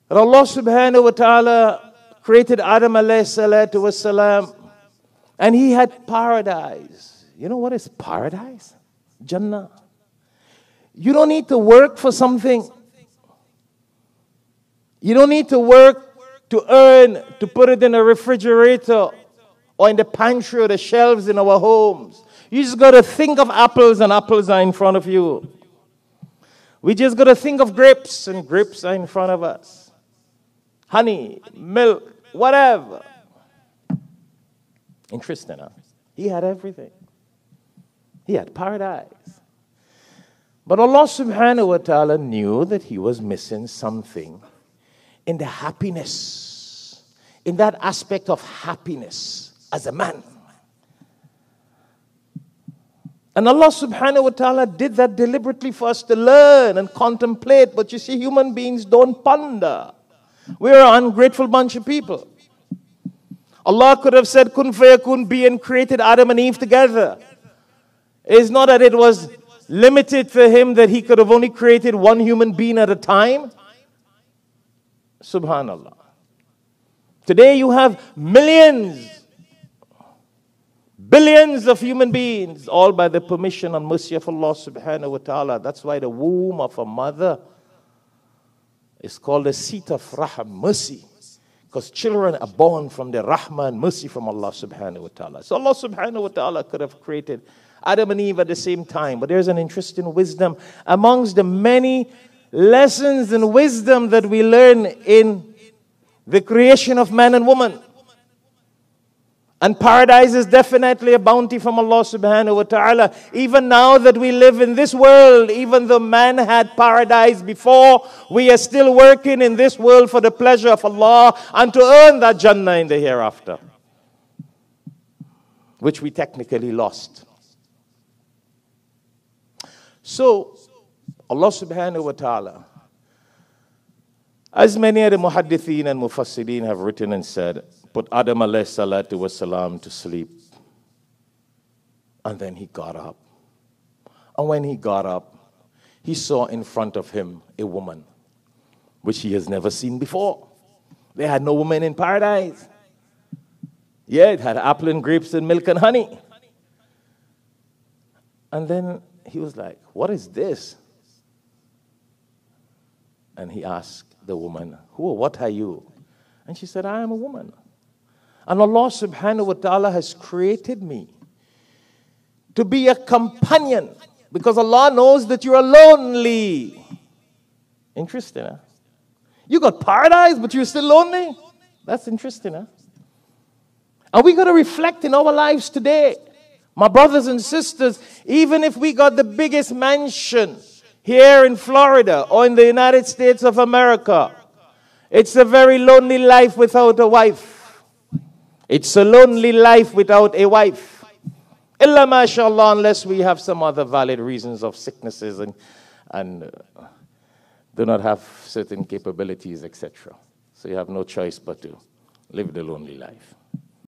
that Allah subhanahu wa ta'ala created Adam alayhi salatu wasalam, and he had paradise. You know what is paradise? Jannah. You don't need to work for something. You don't need to work to earn, to put it in a refrigerator or in the pantry or the shelves in our homes. You just got to think of apples, and apples are in front of you. We just got to think of grapes, and grapes are in front of us. Honey, milk, whatever. Interesting, huh? He had everything. He had paradise. But Allah subhanahu wa ta'ala knew that he was missing something in the happiness, in that aspect of happiness as a man. And Allah subhanahu wa ta'ala did that deliberately for us to learn and contemplate. But you see, human beings don't ponder. We're an ungrateful bunch of people. Allah could have said, kun fayakun, be, and created Adam and Eve together. It's not that it was limited to him that he could have only created one human being at a time. Subhanallah. Today you have millions, billions of human beings, all by the permission and mercy of Allah subhanahu wa ta'ala. That's why the womb of a mother is called a seat of rahmah, mercy. Because children are born from the rahmah and mercy from Allah subhanahu wa ta'ala. So Allah subhanahu wa ta'ala could have created Adam and Eve at the same time. But there's an interesting wisdom amongst the many lessons and wisdom that we learn in the creation of man and woman. And paradise is definitely a bounty from Allah subhanahu wa ta'ala. Even now that we live in this world, even though man had paradise before, we are still working in this world for the pleasure of Allah and to earn that Jannah in the hereafter, which we technically lost. So, Allah subhanahu wa ta'ala, as many of the muhaddithin and mufassirin have written and said, put Adam alayhi salatu wasalam to sleep. And then he got up. And when he got up, he saw in front of him a woman, which he has never seen before. They had no woman in paradise. Yeah, it had apple and grapes and milk and honey. And then he was like, what is this? And he asked the woman, what are you? And she said, I am a woman. And Allah subhanahu wa ta'ala has created me to be a companion, because Allah knows that you are lonely. Interesting, huh? You got paradise, but you're still lonely? That's interesting, huh? And we got to reflect in our lives today. My brothers and sisters, even if we got the biggest mansion here in Florida or in the United States of America, it's a very lonely life without a wife. It's a lonely life without a wife. Illa mashallah, unless we have some other valid reasons of sicknesses and do not have certain capabilities, etc. So you have no choice but to live the lonely life.